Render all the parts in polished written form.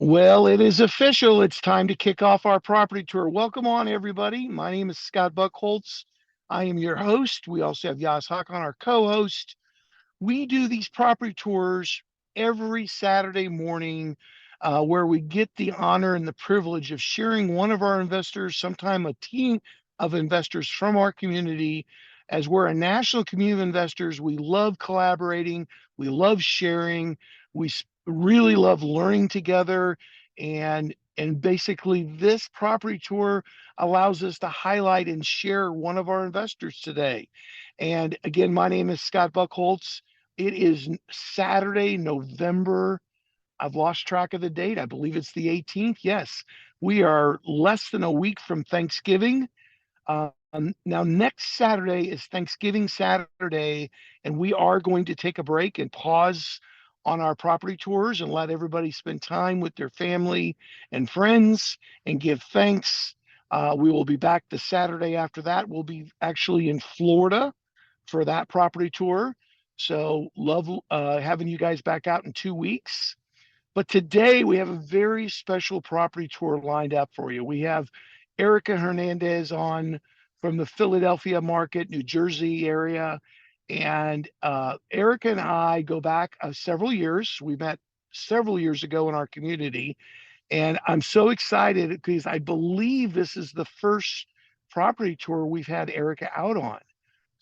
Well, it is official. It's time to kick off our property tour. Welcome on, everybody. My name is Scott Buckholtz. I am your host. We also have Yas Hawk on our co-host. We do these property tours every Saturday morning, where we get the honor and the privilege of sharing one of our investors, sometime a team of investors from our community. As we're a national community of investors, we love collaborating, we love sharing, we really love learning together. And basically, this property tour allows us to highlight and share one of our investors today. And again, my name is Scott Buckholtz. It is Saturday, November. I've lost track of the date. I believe it's the 18th. Yes, we are less than a week from Thanksgiving. Now, next Saturday is Thanksgiving Saturday, and we are going to take a break and pause on our property tours and let everybody spend time with their family and friends and give thanks. We will be back the Saturday after that. We'll be actually in Florida for that property tour. So, love having you guys back out in 2 weeks. But today we have a very special property tour lined up for you. We have Erica Hernandez on from the Philadelphia market, New Jersey area. And Erica and I go back several years. We met several years ago in our community. And I'm so excited because I believe this is the first property tour we've had Erica out on.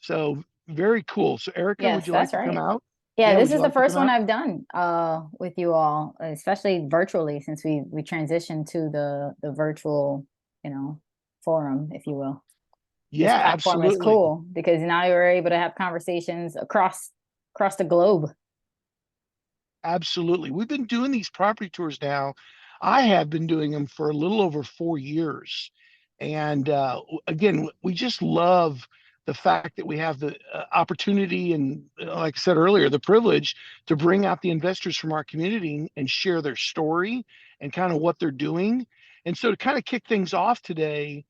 So very cool. So Erica, would Yes, you like that's to come right. out? Yeah, Yeah, this would you is the like to come first one out? I've done with you all, especially virtually since we transitioned to the virtual, you know, forum, if you will. This Yeah, platform is absolutely. cool because now you're able to have conversations across the globe. Absolutely. We've been doing these property tours now. I have been doing them for a little over 4 years. And again, we just love the fact that we have the opportunity and, like I said earlier, the privilege to bring out the investors from our community and share their story and kind of what they're doing. And so, to kind of kick things off today,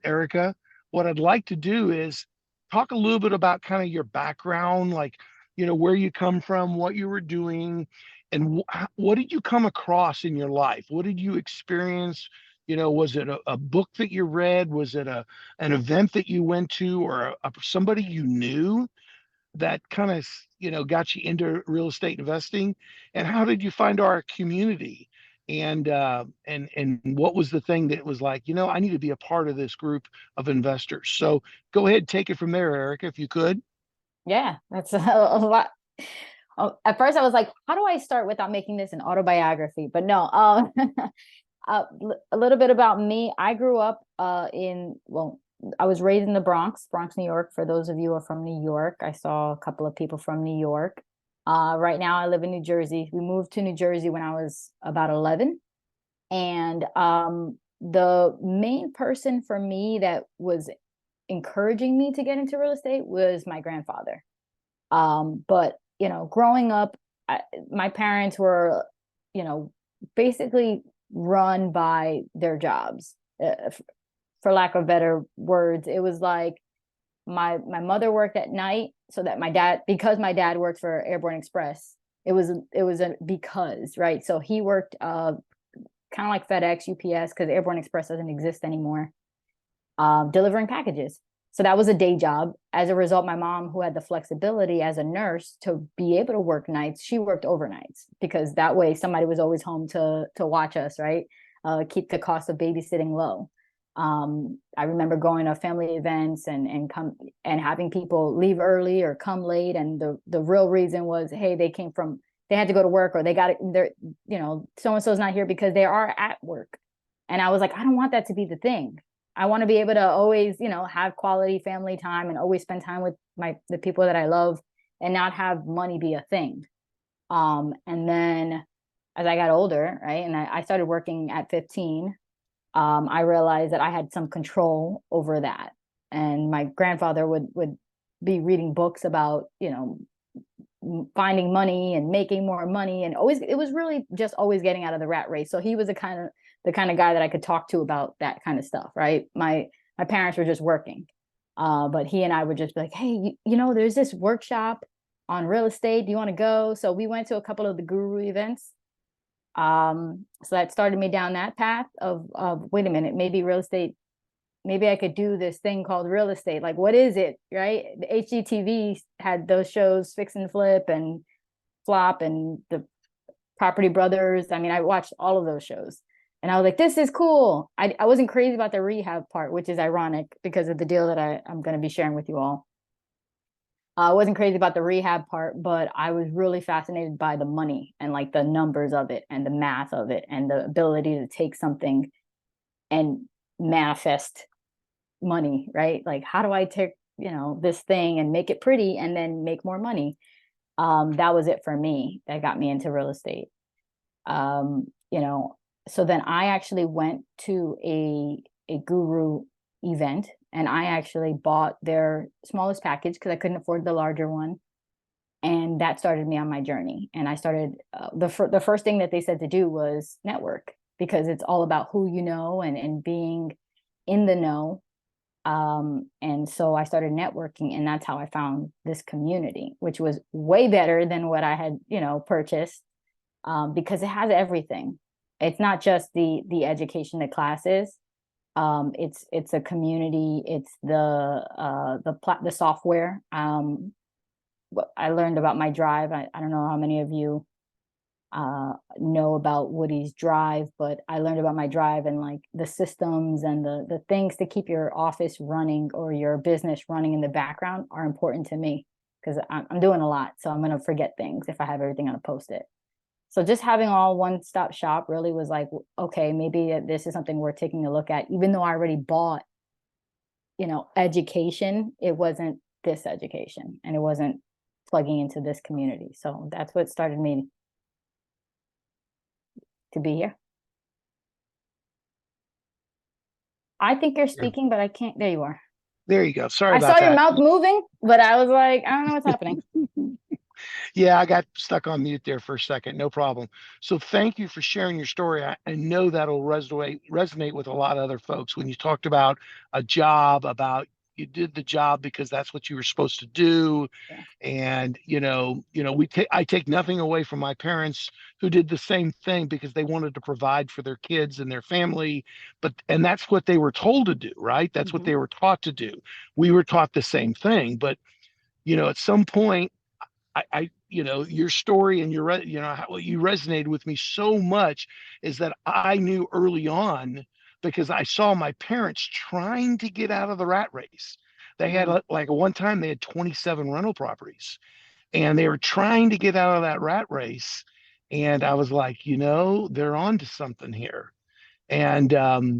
Erica, what I'd like to do is talk a little bit about kind of your background, like where you come from, what you were doing, and what did you come across in your life? What did you experience? Was it a book that you read? Was it an event that you went to, or somebody you knew that kind of got you into real estate investing? And how did you find our community? And what was the thing that was like, I need to be a part of this group of investors? So go ahead, take it from there, Erica, if you could. Yeah, that's a lot. Oh, at first I was like, how do I start without making this an autobiography? But no, a little bit about me. I grew up well, I was raised in the Bronx, New York. For those of you who are from New York, I saw a couple of people from New York. Right now I live in New Jersey. We moved to New Jersey when I was about 11. And the main person for me that was encouraging me to get into real estate was my grandfather. But growing up, my parents were, you know, basically run by their jobs. For lack of better words, it was like my mother worked at night so that because my dad worked for Airborne Express, it was a because, right? So he worked kind of like FedEx, UPS, because Airborne Express doesn't exist anymore, delivering packages. So that was a day job. As a result, my mom, who had the flexibility as a nurse to be able to work nights, she worked overnights because that way somebody was always home to watch us, right? Keep the cost of babysitting low. I remember going to family events and having people leave early or come late, and the real reason was, hey, they had to go to work, or they got it. They're so and so's not here because they are at work, and I was like, I don't want that to be the thing. I want to be able to always, have quality family time and always spend time with the people that I love and not have money be a thing. And then as I got older, right, and I started working at 15, I realized that I had some control over that. And my grandfather would be reading books about, finding money and making more money, and always it was really just always getting out of the rat race. So he was the kind of guy that I could talk to about that kind of stuff, right? My parents were just working, but he and I would just be like, hey, there's this workshop on real estate. Do you want to go? So we went to a couple of the guru events. So that started me down that path of wait a minute, maybe real estate, maybe I could do this thing called real estate. Like, what is it, right? The HGTV had those shows, Fix and Flip and Flop and the Property Brothers. I mean, I watched all of those shows and I was like, this is cool. I wasn't crazy about the rehab part, which is ironic because of the deal that I'm going to be sharing with you all. I wasn't crazy about the rehab part, but I was really fascinated by the money and like the numbers of it and the math of it and the ability to take something and manifest money, right? Like, how do I take, this thing and make it pretty and then make more money? That was it for me. That got me into real estate. You know, so then I actually went to a guru event and I actually bought their smallest package because I couldn't afford the larger one. And that started me on my journey. And I started the first thing that they said to do was network, because it's all about who you know and being in the know. And so I started networking, and that's how I found this community, which was way better than what I had, purchased, because it has everything. It's not just the education, the classes. It's a community. It's the software. I learned about my drive. I don't know how many of you know about Woody's Drive, but I learned about my drive and like the systems and the things to keep your office running or your business running in the background are important to me because I'm doing a lot. So I'm going to forget things if I have everything on a Post-it. So just having all one-stop shop really was like, okay, maybe this is something worth taking a look at. Even though I already bought, education, it wasn't this education and it wasn't plugging into this community. So that's what started me to be here. I think you're speaking, but I can't. There you are. There you go. Sorry I about saw your that. mouth moving, but I was like, I don't know what's happening. Yeah, I got stuck on mute there for a second. No problem. So thank you for sharing your story. I know that'll resonate with a lot of other folks when you talked about a job, about you did the job because that's what you were supposed to do. Yeah. And I take nothing away from my parents who did the same thing because they wanted to provide for their kids and their family, and that's what they were told to do, right? That's what Mm-hmm. they were taught to do. We were taught the same thing, but at some point your story and how you resonated with me so much is that I knew early on because I saw my parents trying to get out of the rat race. They had Mm-hmm. like one time they had 27 rental properties and they were trying to get out of that rat race. And I was like, they're on to something here. And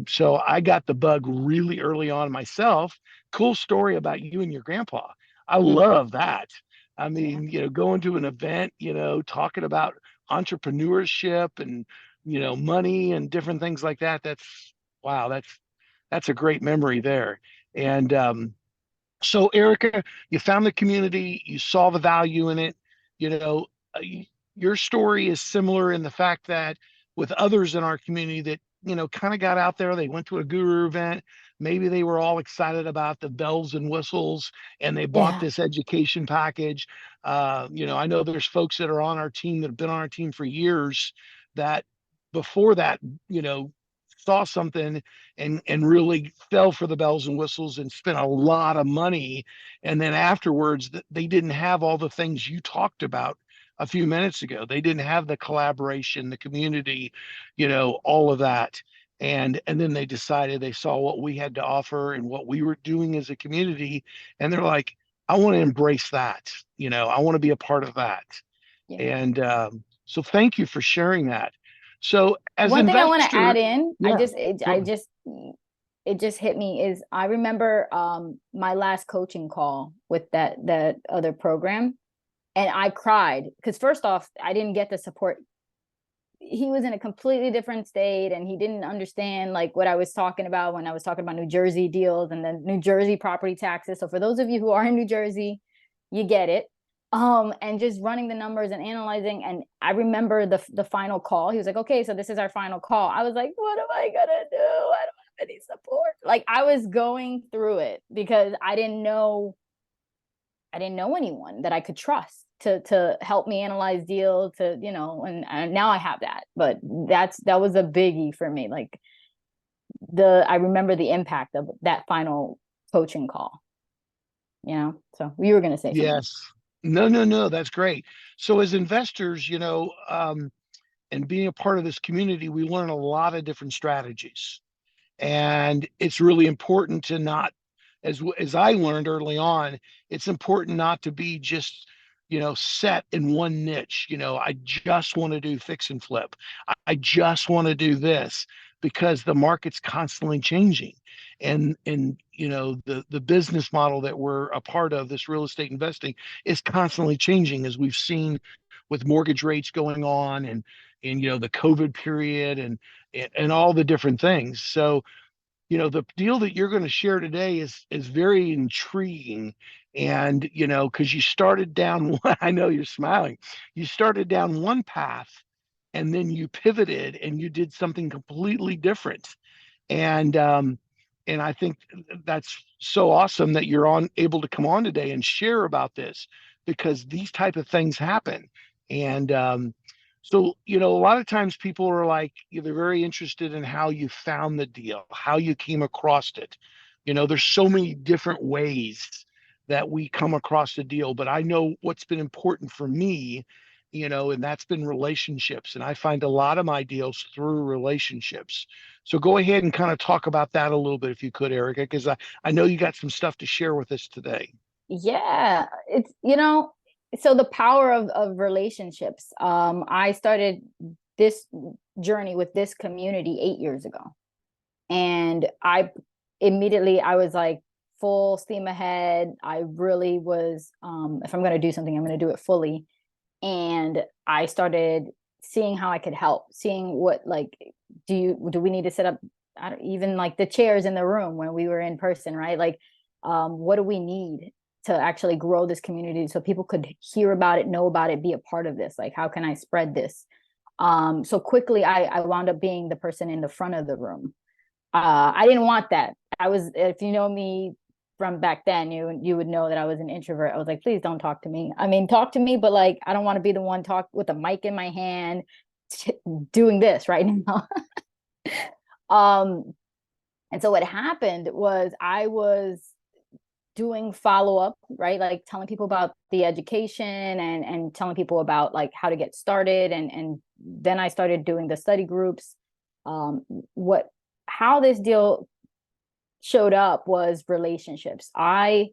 so I got the bug really early on myself. Cool story about you and your grandpa. I Mm-hmm. love that. I Yeah. mean, going to an event, talking about entrepreneurship and, money and different things like that. Wow, that's a great memory there. And so, Erica, you found the community, you saw the value in it. You know, your story is similar in the fact that with others in our community that, kind of got out there, they went to a guru event. Maybe they were all excited about the bells and whistles and they bought Yeah. this education package. I know there's folks that are on our team that have been on our team for years that before that, saw something and really fell for the bells and whistles and spent a lot of money, and then afterwards they didn't have all the things you talked about a few minutes ago. They didn't have the collaboration, the community, all of that. And then they decided, they saw what we had to offer and what we were doing as a community, and they're like, I want to embrace that. I want to be a part of that. Yeah. And so thank you for sharing that. So as One thing I want to investor, add in, yeah, go ahead. it just hit me is I remember my last coaching call with that other program, and I cried because first off, I didn't get the support. He was in a completely different state and he didn't understand like what I was talking about when I was talking about New Jersey deals and the New Jersey property taxes. So for those of you who are in New Jersey, you get it. And just running the numbers and analyzing. And I remember the final call. He was like, okay, so this is our final call. I was like, what am I gonna do? I don't have any support. Like I was going through it because I didn't know anyone that I could trust. to help me analyze deal to, and now I have that. But that was a biggie for me. Like I remember the impact of that final coaching call. So you were going to say something. Yes. No, no, no. That's great. So as investors, and being a part of this community, we learn a lot of different strategies. And it's really important to not, as I learned early on, it's important not to be just set in one niche. I just want to do fix and flip. I just want to do this, because the market's constantly changing, and the business model that we're a part of, this real estate investing, is constantly changing, as we've seen with mortgage rates going on, and the COVID period, and all the different things. So the deal that you're going to share today is very intriguing. And because you started down one, I know you're smiling, you started down one path, and then you pivoted and you did something completely different. And um and I think that's so awesome that you're able to come on today and share about this, because these type of things happen. And so a lot of times people are like, they're very interested in how you found the deal, how you came across it. There's so many different ways that we come across the deal, but I know what's been important for me, and that's been relationships. And I find a lot of my deals through relationships. So go ahead and kind of talk about that a little bit, if you could, Erica, because I know you got some stuff to share with us today. Yeah, it's so the power of relationships. I started this journey with this community 8 years ago, and I was like full steam ahead. I really was, if I'm going to do something, I'm going to do it fully. And I started seeing how I could help, seeing what, like, do we need to set up, I don't, even like the chairs in the room when we were in person, right? Like, what do we need to actually grow this community so people could hear about it, know about it, be a part of this? Like, how can I spread this? So quickly I wound up being the person in the front of the room. I didn't want that. If you know me from back then, you would know that I was an introvert. I was like, please don't talk to me. I mean, talk to me, but like, I don't want to be the one talk with a mic in my hand, doing this right now. um, and so what happened was I was doing follow up, right? Like telling people about the education, and telling people about like how to get started, and then I started doing the study groups. What How this deal showed up was relationships. I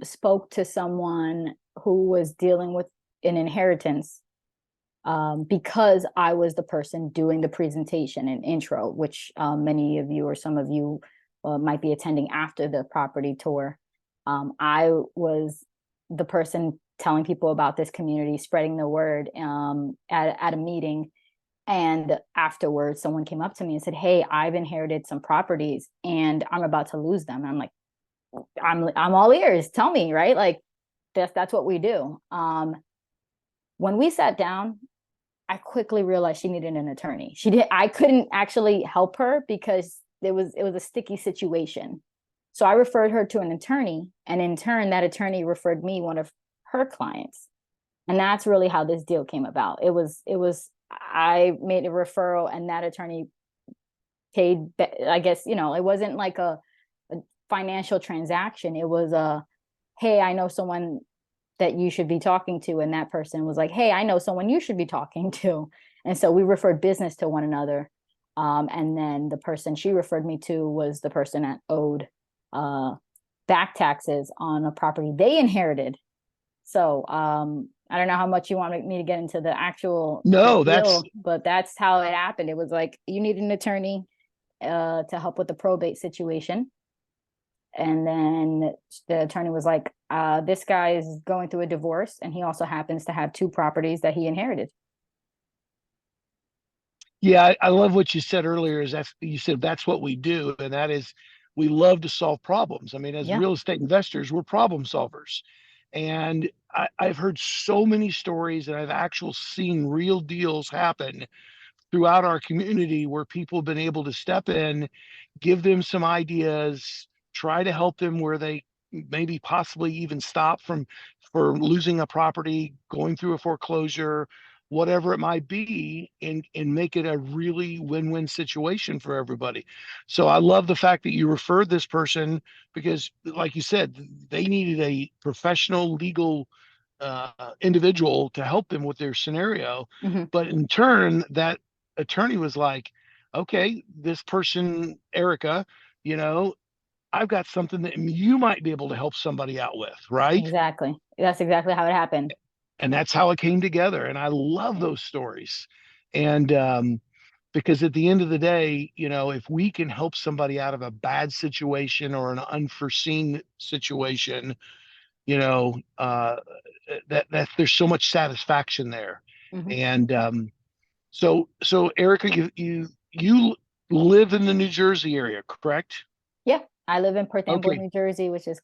spoke to someone who was dealing with an inheritance, because I was the person doing the presentation and intro, which many of you or some of you might be attending after the property tour. I was the person telling people about this community, spreading the word at a meeting. And afterwards, someone came up to me and said, "Hey, I've inherited some properties and I'm about to lose them." And I'm like, I'm all ears. Tell me, right? Like that's what we do. When we sat down, I quickly realized she needed an attorney. I couldn't actually help her because it was a sticky situation. So I referred her to an attorney, and in turn, that attorney referred me one of her clients. And that's really how this deal came about. It was I made a referral, and that attorney paid. I guess it wasn't like a financial transaction. It was hey, I know someone that you should be talking to, and that person was like, hey, I know someone you should be talking to. And so we referred business to one another. And then the person she referred me to was the person that owed uh, back taxes on a property they inherited. So I don't know how much you want me to get into the No, that's deal, but that's how it happened. It was like, you need an attorney to help with the probate situation. And then the attorney was like, this guy is going through a divorce, and he also happens to have two properties that he inherited. Yeah, I love what you said earlier. Is that you said that's what we do, and that is, we love to solve problems. I mean, as Yeah. real estate investors, we're problem solvers. And I've heard so many stories, and I've actually seen real deals happen throughout our community where people have been able to step in, give them some ideas, try to help them where they maybe possibly even stop from for losing a property, going through a foreclosure, whatever it might be, and make it a really win-win situation for everybody. So I love the fact that you referred this person because, like you said, they needed a professional legal individual to help them with their scenario. Mhm. But in turn, that attorney was like, okay, this person, Erica, you know, I've got something that you might be able to help somebody out with, right? Exactly. That's exactly how it happened. And that's how it came together. And I love Yeah. those stories. And because at the end of the day, if we can help somebody out of a bad situation or an unforeseen situation, you know, that there's so much satisfaction there. Mhm. And so Erica, you live in the New Jersey area, correct? Yeah, I live in Perth Amboy, Okay. New Jersey, which is,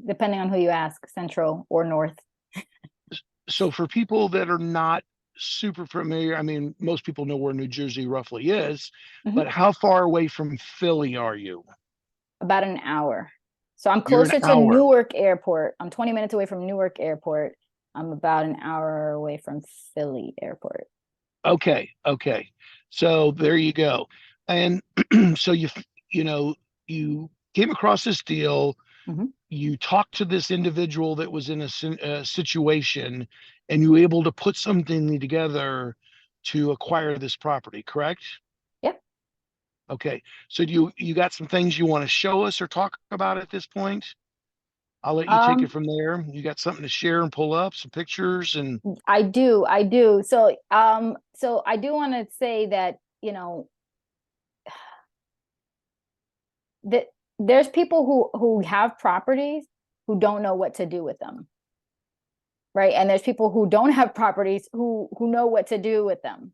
depending on who you ask, central or north. So for people that are not super familiar, I mean, most people know where New Jersey roughly is, Mhm. but how far away from Philly are you? About an hour. So I'm You're an closer to hour. Newark Airport. I'm 20 minutes away from Newark Airport. I'm about an hour away from Philly Airport. Okay, okay. So there you go. And so you know, you came across this deal, Mhm. you talked to this individual that was in a situation, and you were able to put something together to acquire this property, correct? Yep. Okay. So do you got some things you want to show us or talk about at this point? I'll let you take it Um, from there. You got something to share and pull up some pictures and I do. So I do want to say that, that there's people who have properties who don't know what to do with them, right? And there's people who don't have properties who know what to do with them.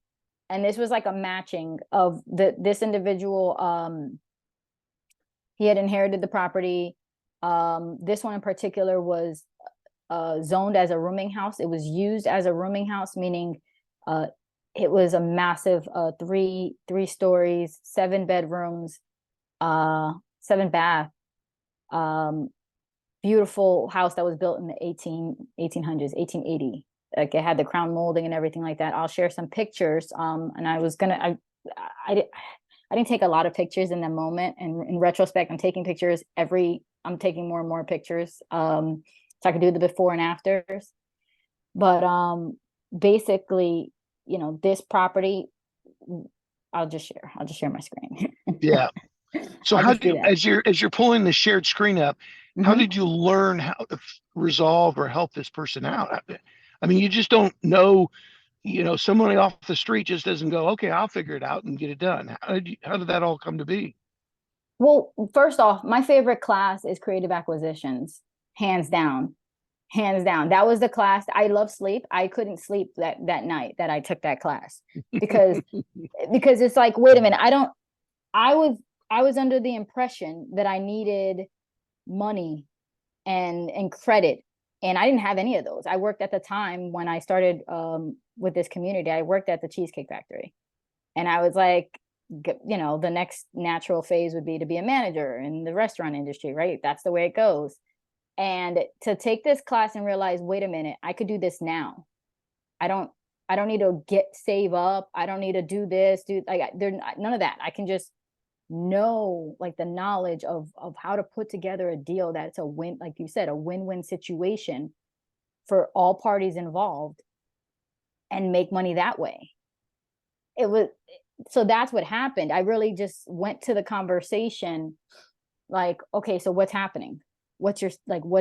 And this was like a matching of this individual. He had inherited the property. This one in particular was zoned as a rooming house. It was used as a rooming house, meaning uh, it was a massive three stories, 7 bedrooms, 7 bath, um, beautiful house that was built in the 1800s, 1880. Like it had the crown molding and everything like that. I'll share some pictures. And I was gonna, I, I didn't take a lot of pictures in the moment. And in retrospect, I'm taking pictures I'm taking more and more pictures. So I could do the before and afters. But basically, this property, I'll just share my screen. yeah. So I'll how just do do you, that. as you're pulling the shared screen up, how Mm-hmm. did you learn how to resolve or help this person out? I mean, you just don't know, somebody off the street just doesn't go, okay, I'll figure it out and get it done. How did that all come to be? Well, first off, my favorite class is creative acquisitions, hands down. Hands down. That was the class. I love sleep. I couldn't sleep that night that I took that class because it's like, wait a minute, I was I was under the impression that I needed money and credit, and I didn't have any of those. I worked at the time when I started with this community. I worked at the Cheesecake Factory, and I was like, the next natural phase would be to be a manager in the restaurant industry, right? That's the way it goes. And to take this class and realize, wait a minute, I could do this now. I don't I don't need to save up. I don't need to do this, do like there none of that. I can just know, like, the knowledge of how to put together a deal that's a win, like you said, a win-win situation for all parties involved, and make money that way. It was So that's what happened. I really just went to the conversation like, okay, so what's happening? What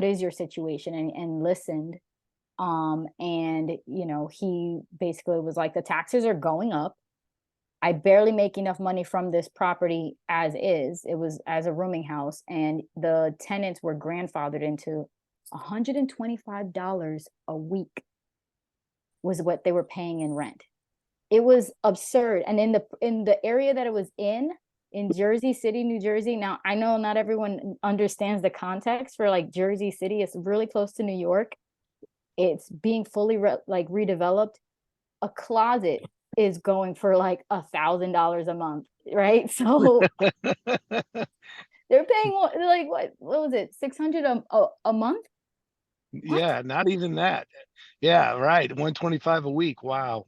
is your situation? And listened. And he basically was like, the taxes are going up. I barely make enough money from this property as is. It was as a rooming house, and the tenants were grandfathered into $125 a week was what they were paying in rent. It was absurd. And in the area that it was in Jersey City, New Jersey. Now, I know not everyone understands the context for like Jersey City. It's really close to New York. It's being fully redeveloped. A closet is going for like $1,000 a month, right? So they're paying like what was it, 600 a month? What? Yeah, not even that. Yeah, right. 125 a week. Wow.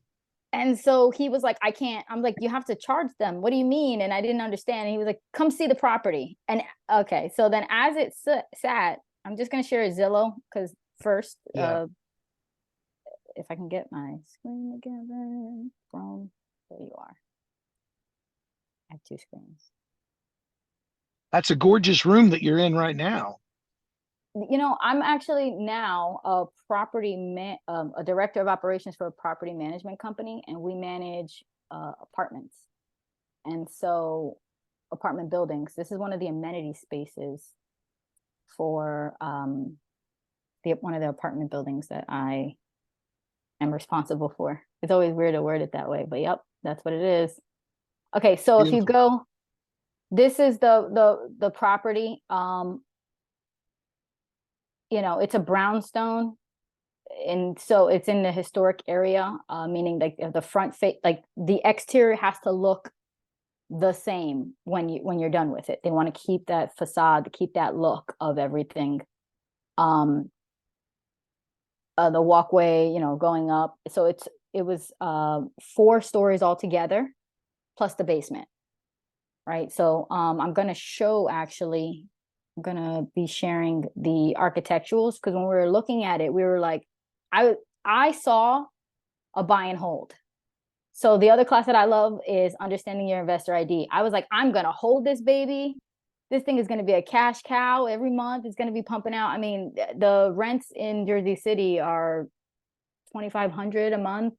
And so he was like, I can't. I'm like, you have to charge them. What do you mean? And I didn't understand. And he was like, come see the property. And okay, so then as it sat, I'm just gonna share a Zillow because first, Yeah. if I can get my screen together from there you are. I have two screens. That's a gorgeous room that you're in right now. I'm actually now a a director of operations for a property management company, and we manage apartments. And so apartment buildings, this is one of the amenity spaces for one of the apartment buildings that I am responsible for. It's always weird to word it that way, but yep, that's what it is. Okay, so if you Beautiful. go, this is the property. It's a brownstone, and so it's in the historic area, meaning like the front face, like the exterior has to look the same when you're done with it. They want to keep that facade, keep that look of everything. The walkway, going up. So it was 4 stories altogether, plus the basement, right? So I'm gonna show actually. I'm gonna be sharing the architecturals because when we were looking at it, we were like, I saw a buy and hold. So the other class that I love is understanding your investor ID. I was like, I'm gonna hold this baby. This thing is gonna be a cash cow every month. It's gonna be pumping out. I mean, the rents in Jersey City are 2,500 a month.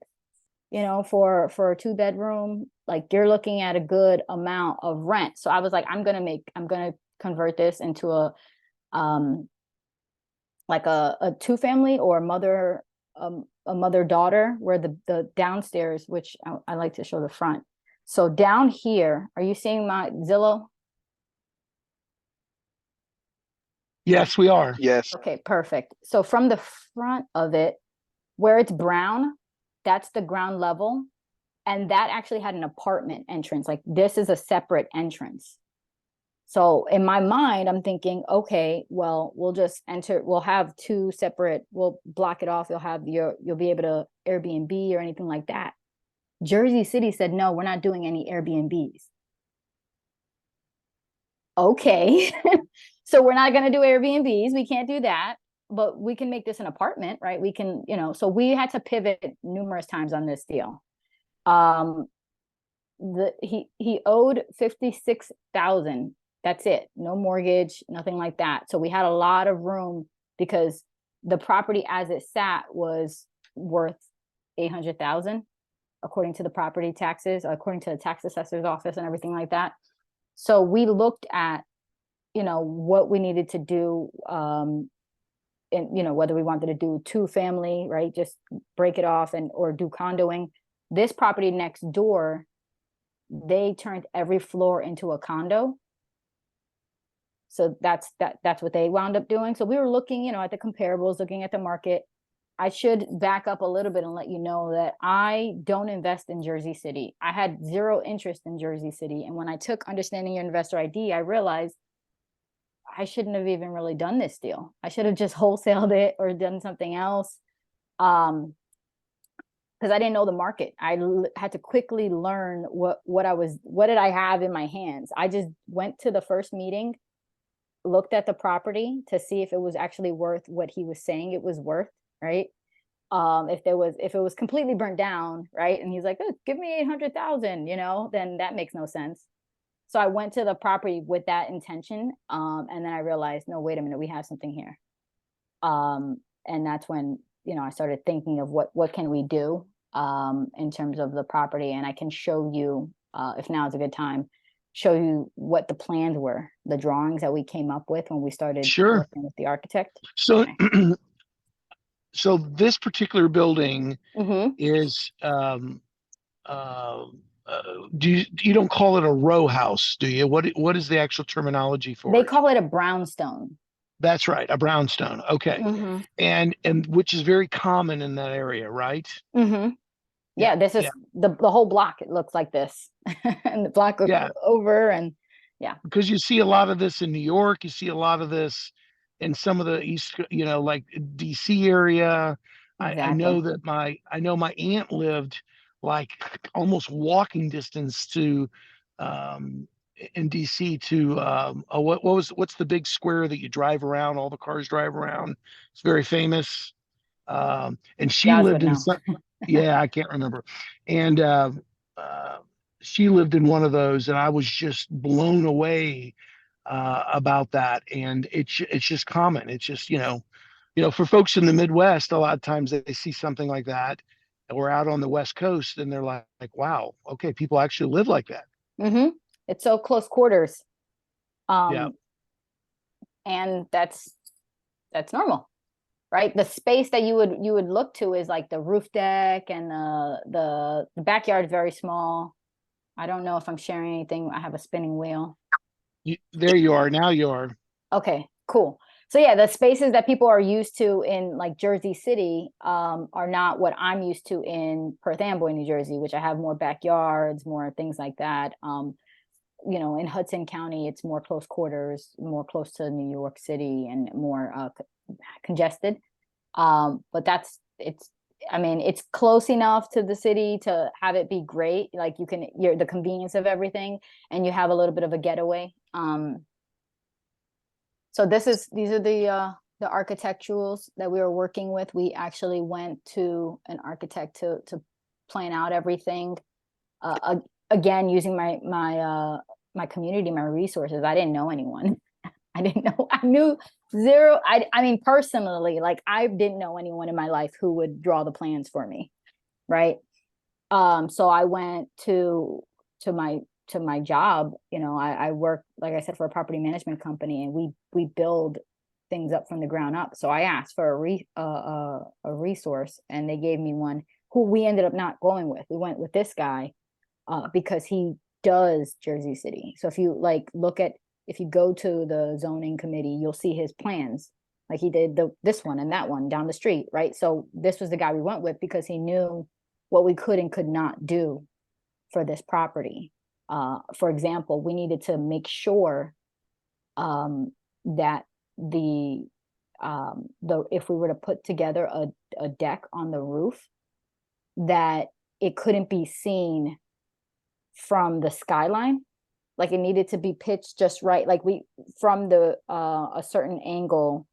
For a 2-bedroom. Like you're looking at a good amount of rent. So I was like, I'm gonna convert this into like a 2-family or a mother daughter, where the downstairs, which I like to show the front. So down here, are you seeing my Zillow? Yes, we are. Yes. Okay, perfect. So from the front of it, where it's brown, that's the ground level. And that actually had an apartment entrance. Like this is a separate entrance. So in my mind, I'm thinking, okay, well, we'll have 2 separate, we'll block it off. You'll be able to Airbnb or anything like that. Jersey City said, no, we're not doing any Airbnbs. Okay. So we're not going to do Airbnbs. We can't do that, but we can make this an apartment, right? We can, so we had to pivot numerous times on this deal. He owed 56,000. That's it. No mortgage, nothing like that. So we had a lot of room because the property as it sat was worth 800,000 according to the property taxes, according to the tax assessor's office and everything like that. So we looked at, what we needed to do, and whether we wanted to do 2-family, right? Just break it off or do condoing. This property next door, they turned every floor into a condo. So that's what they wound up doing. So we were looking, at the comparables, looking at the market. I should back up a little bit and let you know that I don't invest in Jersey City. I had 0 interest in Jersey City. And when I took Understanding Your Investor ID, I realized I shouldn't have even really done this deal. I should have just wholesaled it or done something else. Because I didn't know the market. I had to quickly learn what did I have in my hands. I just went to the first meeting, looked at the property to see if it was actually worth what he was saying it was worth, right? If it was completely burnt down, right? And he's like, oh, give me 800,000, then that makes no sense. So I went to the property with that intention. And then I realized, no, wait a minute, we have something here. And that's when, I started thinking of what can we do in terms of the property. And I can show you, if now is a good time, show you what the plans were, the drawings that we came up with when we started Sure. working with the architect. So, Okay. so this particular building Mm-hmm. is, uh, you don't call it a row house, do you? What is the actual terminology They for it? call it a brownstone. That's right, a brownstone. Okay. Mm-hmm. And which is very common in that area, right? Mm-hmm. Yeah, Yeah, this is yeah, the whole block. It looks like this, and the block yeah. over, and yeah. Because you see a lot of this in New York, you see a lot of this in some of the east, like DC area. I know Exactly. that I know my aunt lived like almost walking distance to um in DC to what's the big square that you drive around, all the cars drive around. It's very famous. And she Yas would lived in know. some, yeah, I can't remember. And uh, she lived in one of those, and I was just blown away about that. And it's just common. It's just for folks in the Midwest, a lot of times they see something like that, or out on the West Coast, and they're like, wow, okay, people actually live like that. Mm-hmm. It's so close quarters. Yeah. Um, and that's normal, right? The space that you would look to is like the roof deck, and the backyard is very small. I don't know if I'm sharing anything. I have a spinning wheel. There you are. Now you are. Okay, cool. So yeah, the spaces that people are used to in like Jersey City are not what I'm used to in Perth Amboy, New Jersey, which I have more backyards, more things like that. In Hudson County, it's more close quarters, more close to New York City, and more congested. But I mean, it's close enough to the city to have it be great. Like you're the convenience of everything, and you have a little bit of a getaway. So these are the architecturals that we were working with. We actually went to an architect to plan out everything. Again, using my community, my resources. I didn't know anyone. I didn't know. I knew zero. I mean, personally, like I didn't know anyone in my life who would draw the plans for me, right? So I went to my to my job. I work, like I said, for a property management company, and we build things up from the ground up. So I asked for a resource, and they gave me one who we ended up not going with. We went with this guy because he does Jersey City. So if you go to the zoning committee, you'll see his plans. Like he did this one and that one down the street, right? So this was the guy we went with because he knew what we could and could not do for this property. For example, we needed to make sure that the if we were to put together a deck on the roof, that it couldn't be seen from the skyline. Like it needed to be pitched just right, like we from the a certain angle.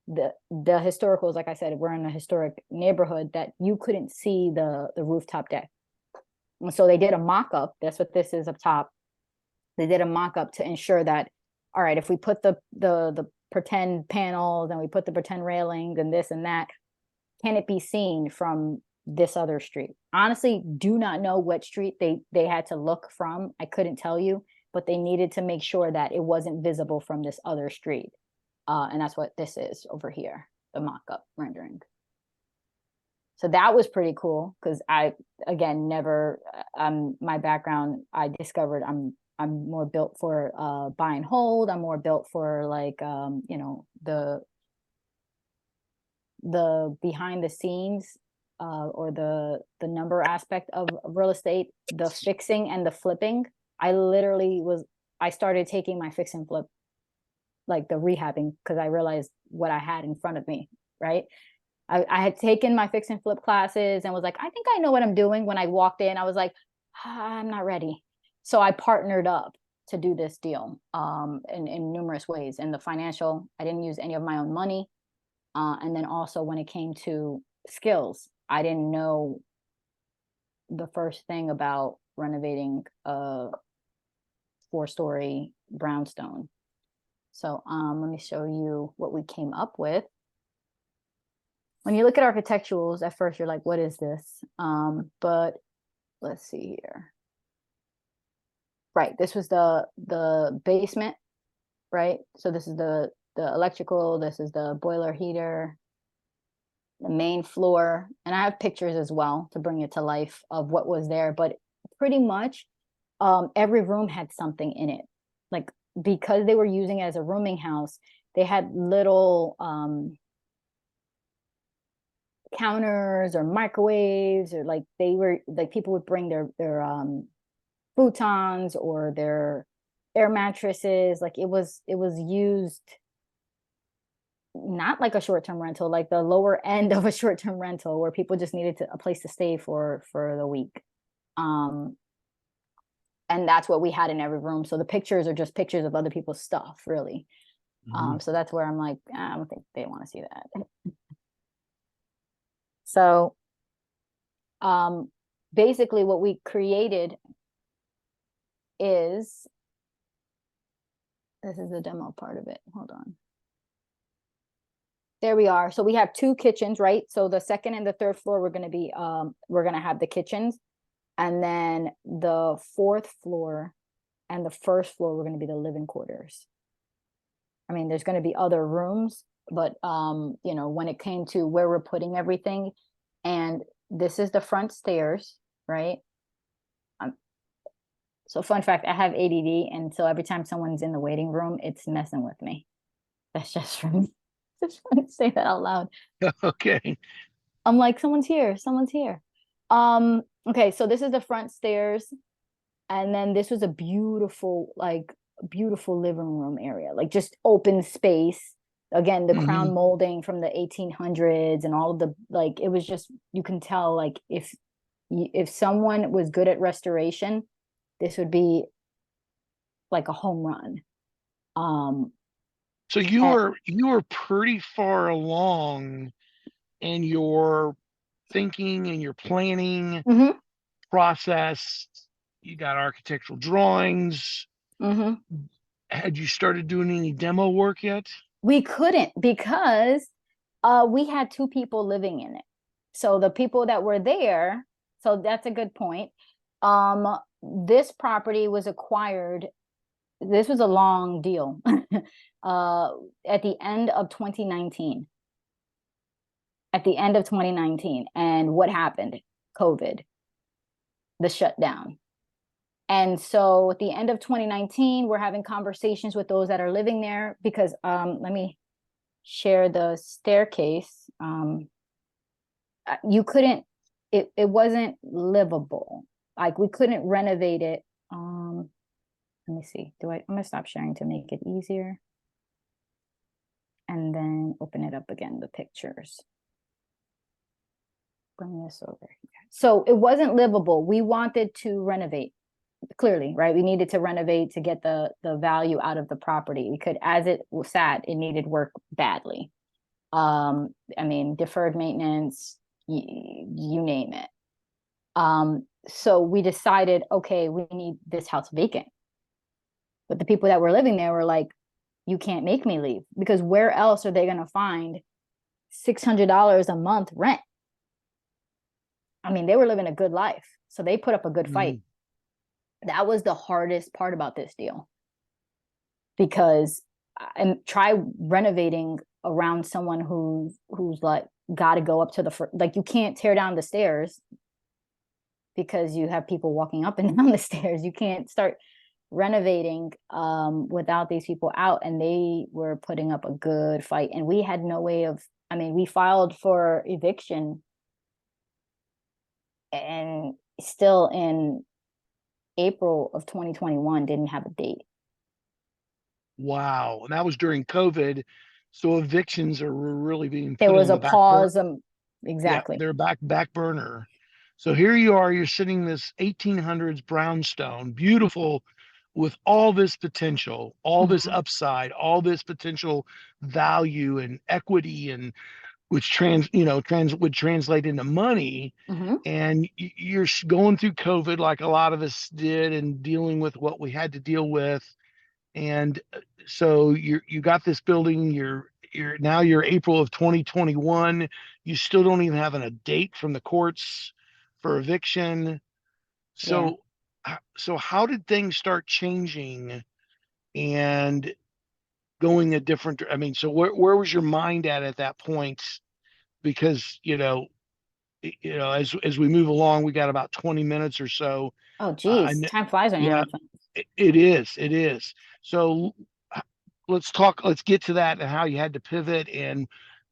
The historicals, like I said, we're in a historic neighborhood, that you couldn't see the rooftop deck. And so they did a mock-up. That's what this is up top. They did a mock-up to ensure that, all right, if we put the pretend panels and we put the pretend railings and this and that, can it be seen from this other street? Honestly, do not know what street they had to look from. I couldn't tell you, but they needed to make sure that it wasn't visible from this other street. And that's what this is over here, the mock-up rendering. So that was pretty cool because I, again, never, my background, I discovered I'm more built for buy and hold. I'm more built for like, the behind the scenes, or the number aspect of real estate, the fixing and the flipping. I started taking my fix and flip, like the rehabbing, because I realized what I had in front of me, right? I had taken my fix and flip classes and was like, I think I know what I'm doing. When I walked in, I was like, I'm not ready. So I partnered up to do this deal in numerous ways. In the financial, I didn't use any of my own money. And then also when it came to skills, I didn't know the first thing about renovating a 4-story brownstone. So let me show you what we came up with. When you look at architecturals, at first you're like, what is this? But let's see here. Right, this was the basement, right? So this is the electrical, this is the boiler heater, the main floor, and I have pictures as well to bring it to life of what was there. But pretty much every room had something in it. Like, because they were using it as a rooming house, they had little counters or microwaves, or like they were like people would bring their futons or their air mattresses. Like it was used not like a short-term rental, like the lower end of a short-term rental where people just needed a place to stay for the week. Um, and that's what we had in every room. So the pictures are just pictures of other people's stuff, really. Mhm. So that's where I'm like, I don't think they want to see that. So um, basically, what we created is this is the demo part of it. Hold on. There we are. So we have two kitchens, right? So the second and the third floor, we're going to have the kitchens. And then the fourth floor and the first floor, we're going to be the living quarters. I mean, there's going to be other rooms, but when it came to where we're putting everything, and this is the front stairs, right? So fun fact, I have ADD, and so every time someone's in the waiting room, it's messing with me. That's just for me. Just want to say that out loud. Okay. I'm like, someone's here, someone's here. Okay, so this is the front stairs, and then this was a beautiful living room area, like just open space. Again, the crown Mhm. molding from the 1800s and all of the like, it was just, you can tell like if someone was good at restoration, this would be like a home run. Um, So and, you were pretty far along in your thinking and your planning mhm, process. You got architectural drawings. mhm. Had you started doing any demo work yet? We couldn't because we had two people living in it. So the people that were there, so that's a good point. This property was acquired. This was a long deal. uh, at the end of 2019. At the end of 2019, and what happened? COVID, the shutdown. And so at the end of 2019, we're having conversations with those that are living there because let me share the staircase. You couldn't, it wasn't livable. Like we couldn't renovate it. Let me see. I'm gonna stop sharing to make it easier. And then open it up again, the pictures. Bring this over here. So it wasn't livable. We wanted to renovate, clearly, right? We needed to renovate to get the value out of the property. We could, as it sat, it needed work badly. I mean, deferred maintenance, you name it. So we decided, okay, we need this house vacant. But the people that were living there were like, you can't make me leave, because where else are they going to find $600 a month rent? I mean, they were living a good life. So they put up a good fight. Mhm. That was the hardest part about this deal, because and try renovating around someone who's like got to go up to the like, you can't tear down the stairs because you have people walking up and down the stairs. You can't start renovating without these people out, and they were putting up a good fight, and we had no way of, I mean, we filed for eviction and still in April of 2021 didn't have a date. Wow. And that was during COVID. So evictions are really being There put was on a the back burner. pause. Yeah, Exactly. they're back burner. So here you are, you're sitting in this 1800s brownstone, beautiful with all this potential, all this Mm-hmm. upside, all this potential value and equity, and which would translate into money. Mm-hmm. And you're going through COVID like a lot of us did, and dealing with what we had to deal with. And so you got this building, you're April of 2021. You still don't even have a date from the courts for eviction. Yeah. So how did things start changing and going a different, I mean, so where was your mind at that point? Because as we move along, we got about 20 minutes or so. Oh, I geez. know, Time flies when you're yeah, having fun. it is. So let's get to that and how you had to pivot and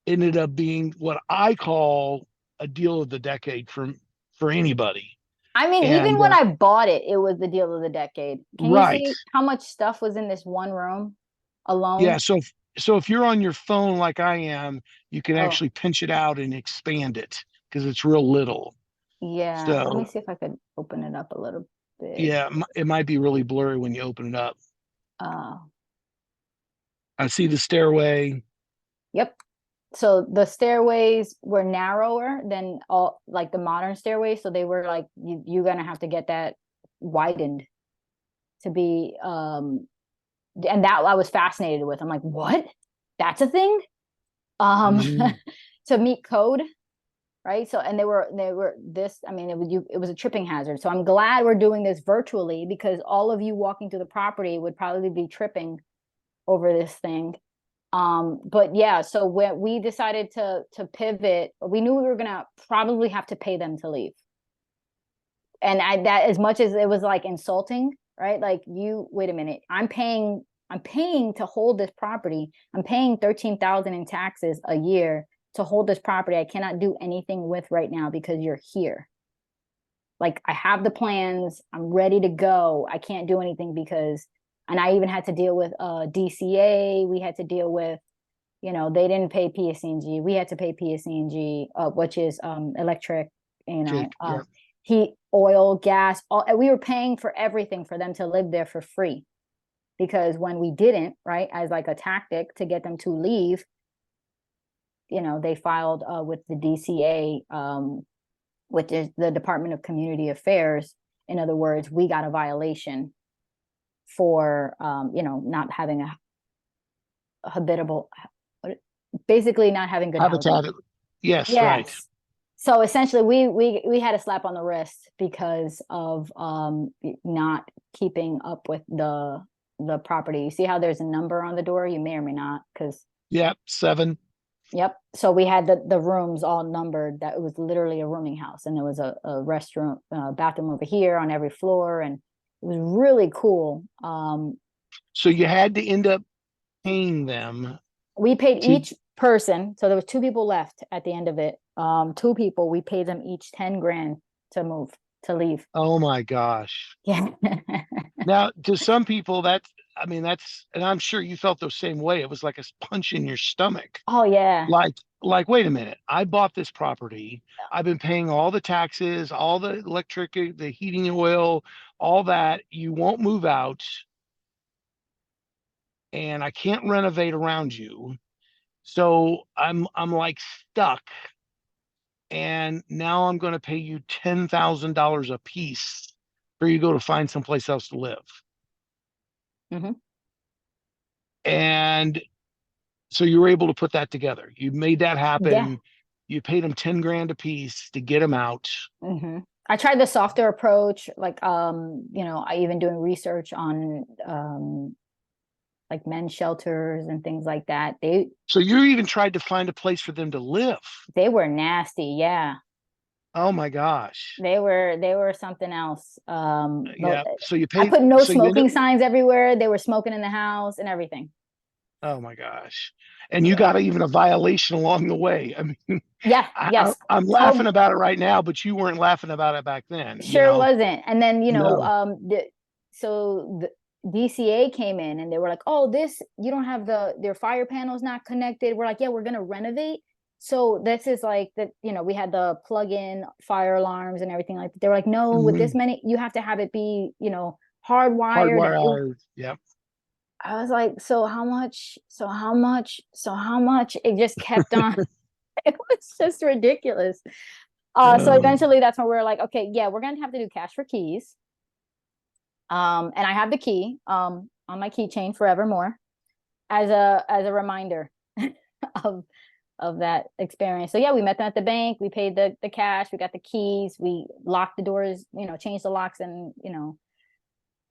ended up being what I call a deal of the decade for anybody. I mean, even And when I bought it, it was the deal of the decade. Can you right, say how much stuff was in this one room yeah. alone? so if you're on your phone like I am, you can Oh, actually pinch it out and expand it because it's real little. yeah. Let me So see if I could open it up a little bit. yeah, it might be really blurry when you open it up. Uh, I see the stairway. yep. So the stairways were narrower than all like the modern stairways. So they were like you're gonna have to get that widened to be and that I was fascinated with. I'm like, what? That's a thing? Um Mhm. to meet code, right? So and they were this, I mean, it was a tripping hazard. So I'm glad we're doing this virtually because all of you walking through the property would probably be tripping over this thing. But yeah, so when we decided to pivot, we knew we were gonna probably have to pay them to leave. And that as much as it was like insulting, right? Like you wait a minute, I'm paying to hold this property. I'm paying 13,000 in taxes a year to hold this property. I cannot do anything with right now because you're here. Like I have the plans, I'm ready to go. I can't do anything because, and I even had to deal with DCA. We had to deal with, they didn't pay PSC&G. We had to pay PSC&G, which is electric, Jake, yeah. heat, oil, gas. We were paying for everything for them to live there for free. Because when we didn't, right, as like a tactic to get them to leave, they filed with the DCA, which is the Department of Community Affairs. In other words, we got a violation for, not having a habitable, basically not having good housing. Habitat. Yes, right. Yes. So essentially, we had a slap on the wrist because of not keeping up with the property. You see how there's a number on the door? You may or may not, because Yep, 7. yep. So we had the rooms all numbered. That it was literally a rooming house, and there was a restroom, bathroom over here on every floor, and it was really cool. So you had to end up paying them We paid to, each person, so there was two people left at the end of it. Two people, we paid them each 10 grand to move, to leave. oh my gosh. Yeah. Now, to some people, I mean, and I'm sure you felt the same way. It was like a punch in your stomach. Oh yeah. Wait a minute. I bought this property. I've been paying all the taxes, all the electric, the heating and oil, all that. You won't move out, and I can't renovate around you. So I'm like stuck. And now I'm going to pay you $10,000 a piece for you to go to find someplace else to live. Hmm. And so you were able to put that together. You made that Yeah. happen. You paid them 10 grand a piece to get them out. Hmm. I tried the softer approach, like I even doing research on like men's shelters and things like that. So you even tried to find a place for them to live. They were nasty, yeah. Oh my gosh. They were something else. Yeah. I put no So you end up, smoking signs everywhere. They were smoking in the house and everything. oh my gosh. And you Yeah. got even a violation along the way. I mean, Yeah, yes. I'm laughing Told about it right now, but you weren't laughing about it back then, you Sure know? wasn't. And then, No. so the DCA came in and they were like, "Oh, this you don't have their fire panels not connected." We're like, "Yeah, we're gonna renovate." So this is like that, we had the plug-in fire alarms and everything like that. They were like, "No, with this Mhm. many, you have to have it be, hardwired." And Hardwire. Yep. I was like, "So how much? So how much? So how much?" It just kept on. It was just ridiculous. So Um, eventually that's when we were like, okay, yeah, we're gonna have to do cash for keys. And I have the key on my keychain forevermore as a reminder of of that experience. So yeah, we met them at the bank, we paid the cash, we got the keys, we locked the doors, changed the locks, and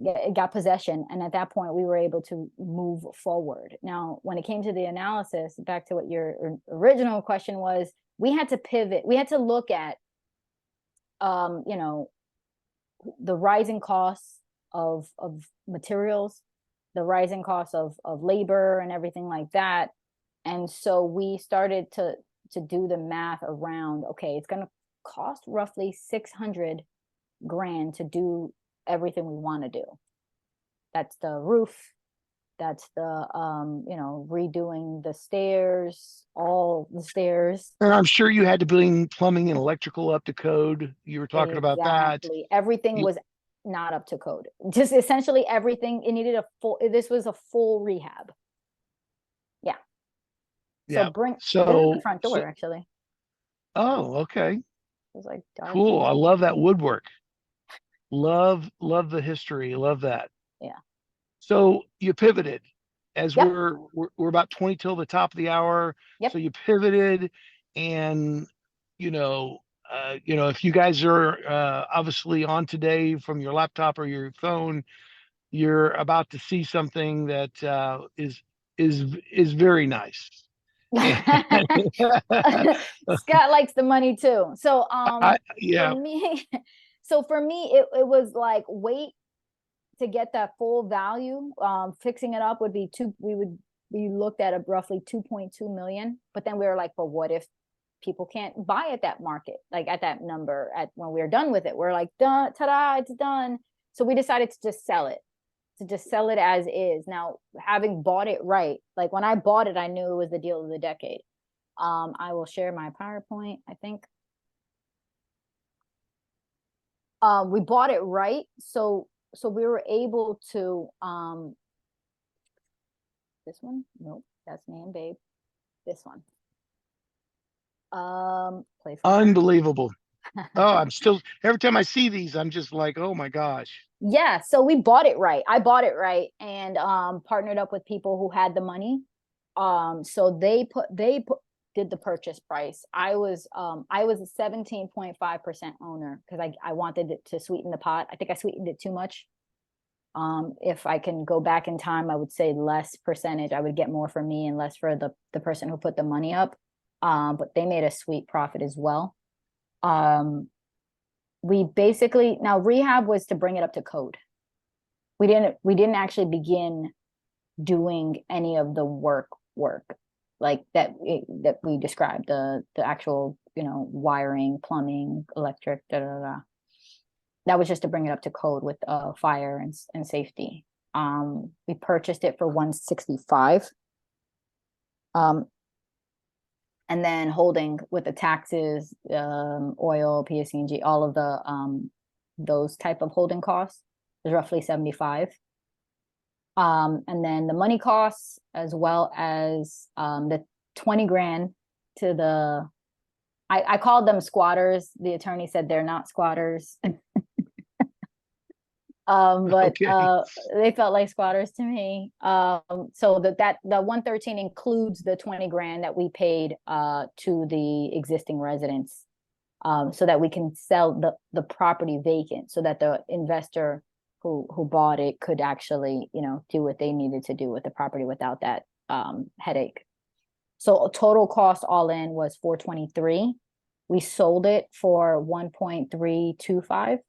it got possession. And at that point we were able to move forward. Now, when it came to the analysis, back to what your original question was, we had to pivot, we had to look at um, you know, the rising costs of materials, the rising costs of labor and everything like that. And so we started to do the math around, okay, it's going to cost roughly 600 grand to do everything we want to do. That's the roof, That's the redoing the stairs, all the stairs. And I'm sure you had to bring plumbing and electrical up to code. You were talking about that. Exactly. Everything was not up to code. Just essentially everything. It needed a full. This was a full rehab. Yeah. So Yeah. bring this is the So, front so, door actually. It oh, okay. was like dark. Cool. I love that woodwork. Love the history. Love that. Yeah. So you pivoted as Yep. we're about 20 till the top of the hour. So Yep. you pivoted, and if you guys are obviously on today from your laptop or your phone, you're about to see something that is very nice. Scott likes the money too. So for Yeah. me, it was like wait to get that full value. Fixing it up would be we looked at a roughly 2.2 million, but then we were like, but what if people can't buy at that market, like at that number at when we're done with it? We're like, done, ta-da, it's done. So we decided to just sell it. To just sell it as is. Now, having bought it right, like when I bought it, I knew it was the deal of the decade. I will share my PowerPoint, I think. We bought it right, so we were able to this one, nope, that's me and Babe. This one. Place. Unbelievable. Oh, I'm still, every time I see these, I'm just like, oh my gosh. Yeah, so we bought it right. I bought it right and partnered up with people who had the money. So they did the purchase price. I was a 17.5% owner because I wanted it to sweeten the pot. I think I sweetened it too much. If I can go back in time, I would say less percentage. I would get more for me and less for the person who put the money up. But they made a sweet profit as well. We basically, now rehab was to bring it up to code. We didn't actually begin doing any of the work like that we described, the actual wiring, plumbing, electric, that was just to bring it up to code with fire and safety. We purchased it for 165, and then holding with the taxes, oil, PSC&G, all of the those type of holding costs is roughly 75. And then the money costs, as well as the 20 grand to the, I called them squatters. The attorney said they're not squatters. But Okay. they felt like squatters to me. So that the 113 includes the 20 grand that we paid to the existing residents, so that we can sell the property vacant, so that the investor who bought it could actually do what they needed to do with the property without that headache. So total cost all in was 423. We sold it for 1.325.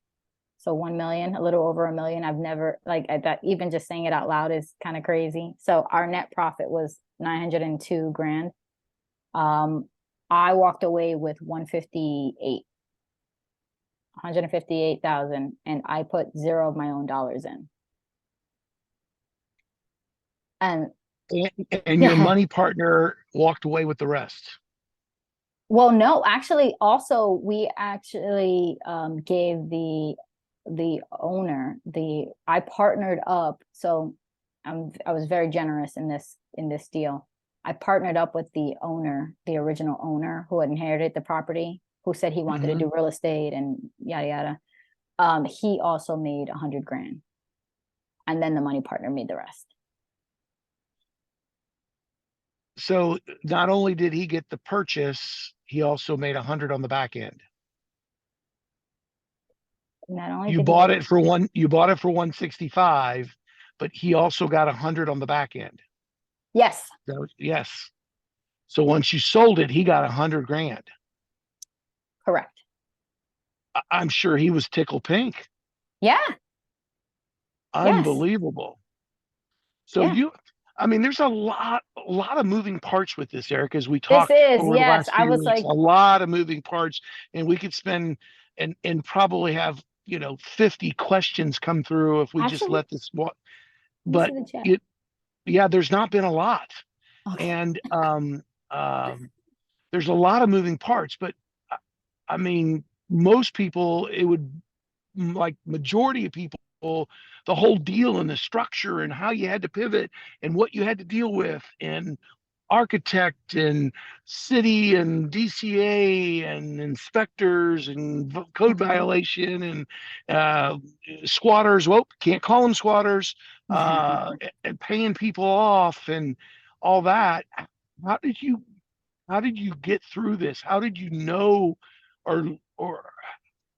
So 1 million, a little over a million. I've never, like, that, even just saying it out loud is kind of crazy. So our net profit was 902 grand. I walked away with 158,000, and I put zero of my own dollars in. And And your money partner walked away with the rest. well, no, actually, also we actually gave the owner I partnered up. So I was very generous in this deal. I partnered up with the owner, the original owner who had inherited the property, who said he wanted to do real estate and yada yada. He also made 100 grand, and then the money partner made the rest. So not only did he get the purchase, he also made 100 on the back end. Not only You did bought it for 165, but he also got 100 on the back end. yes, Yes. So once you sold it, he got 100 grand. correct. I'm sure he was tickled pink. Yeah, yes, Unbelievable. So yeah. I mean, there's a lot of moving parts with this, Eric, as we This talked is, over the yes. last I few was weeks, like, a lot of moving parts, and we could spend and probably have, 50 questions come through if we just actually, let this walk. let me see But the chat. it yeah, there's not been a lot. Okay. And um, there's a lot of moving parts, but I mean, most people, it would like majority of people, the whole deal and the structure and how you had to pivot and what you had to deal with and architect and city and DCA and inspectors and code Mhm. violation and uh, squatters. Well, can't call them squatters. And paying people off and all that. How did you how did you get through this? How did you know, or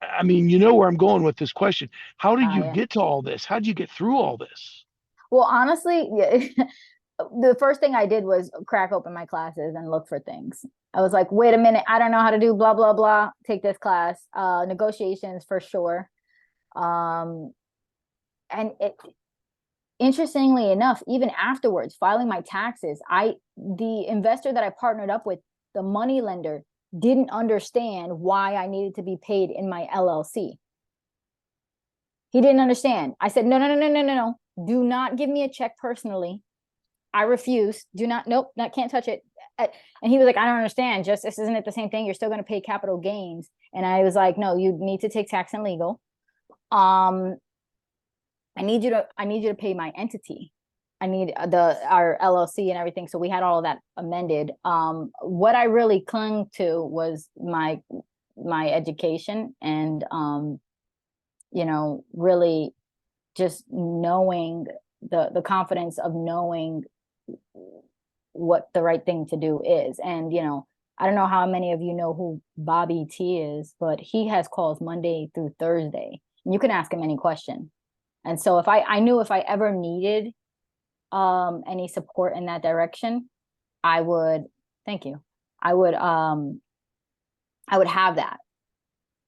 I mean, you know where I'm going with this question. How did you Yeah. get to all this? How did you get through all this? Well, honestly, yeah, the first thing I did was crack open my classes and look for things. I was like, wait a minute, I don't know how to do blah blah blah. Take this class. Negotiations for sure. Um, and interestingly enough, even afterwards, filing my taxes, the investor that I partnered up with, the money lender, didn't understand why I needed to be paid in my LLC. He didn't understand. I said, no, no, no, no, no, no, no. Do not give me a check personally. I refuse. Do not, nope, not, can't touch it. And he was like, I don't understand. Just, this isn't it the same thing? You're still going to pay capital gains. And I was like, no, you need to take tax and legal. Um, I need you to pay my entity. I need our LLC and everything. So we had all of that amended. What I really clung to was my education and really just knowing the confidence of knowing what the right thing to do is. And I don't know how many of you know who Bobby T is, but he has calls Monday through Thursday. And you can ask him any question. And so if I knew if I ever needed any support in that direction, I would thank you. I would I would have that.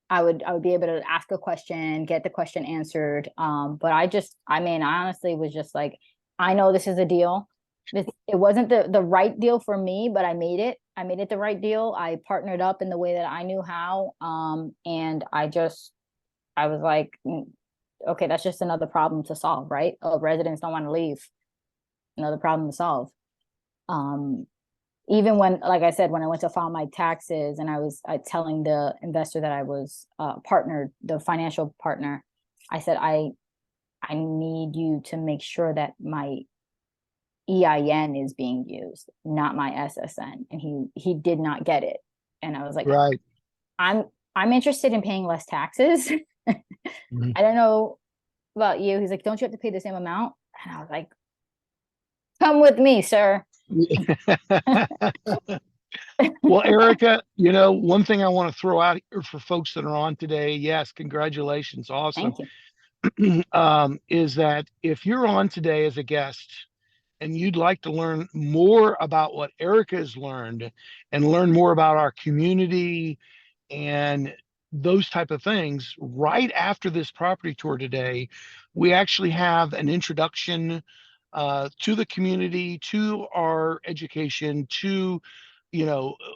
I would be able to ask a question, get the question answered. But I mean, I honestly was just like, I know this is a deal. It wasn't the right deal for me, but I made it. I made it the right deal. I partnered up in the way that I knew how. And I was like, okay, that's just another problem to solve, right? Oh, residents don't want to leave. Another problem to solve. Um, Even when, like I said, when I went to file my taxes and I was telling the investor that I was partnered, the financial partner, I said, I need you to make sure that my EIN is being used, not my SSN. And he did not get it. And I was like, Right. I'm I'm interested in paying less taxes. Mhm. I don't know about you. He's like, don't you have to pay the same amount? And I was like, come with me, sir. Well, Erica, one thing I want to throw out here for folks that are on today, yes, congratulations, awesome, Thank you. is that if you're on today as a guest and you'd like to learn more about what Erica has learned and learn more about our community and those type of things, right after this property tour today, we actually have an introduction to the community, to our education, to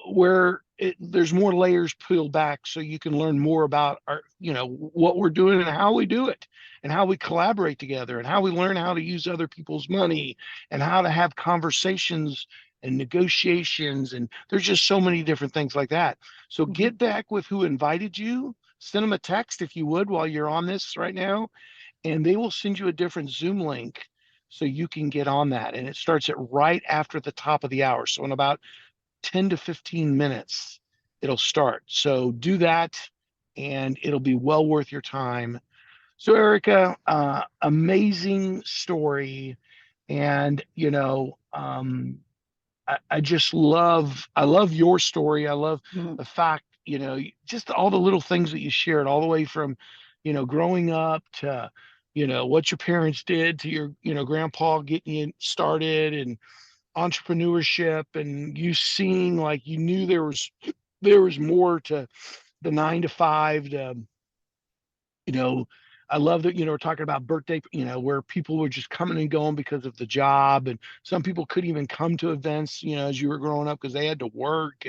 where there's more layers peeled back so you can learn more about our what we're doing and how we do it and how we collaborate together and how we learn how to use other people's money and how to have conversations and negotiations, and there's just so many different things like that. So Mhm. get back with who invited you, send them a text if you would while you're on this right now, and they will send you a different Zoom link so you can get on that. And it starts at right after the top of the hour. So in about 10 to 15 minutes, it'll start. So do that and it'll be well worth your time. So, Erica, amazing story. And, I just I love your story. I love Mhm. the fact, just all the little things that you shared, all the way from, growing up to, what your parents did to your, grandpa getting you started and entrepreneurship and you seeing like you knew there was more to the 9 to 5 to, you know, I love that, we're talking about birthday, where people were just coming and going because of the job. And some people couldn't even come to events, as you were growing up because they had to work,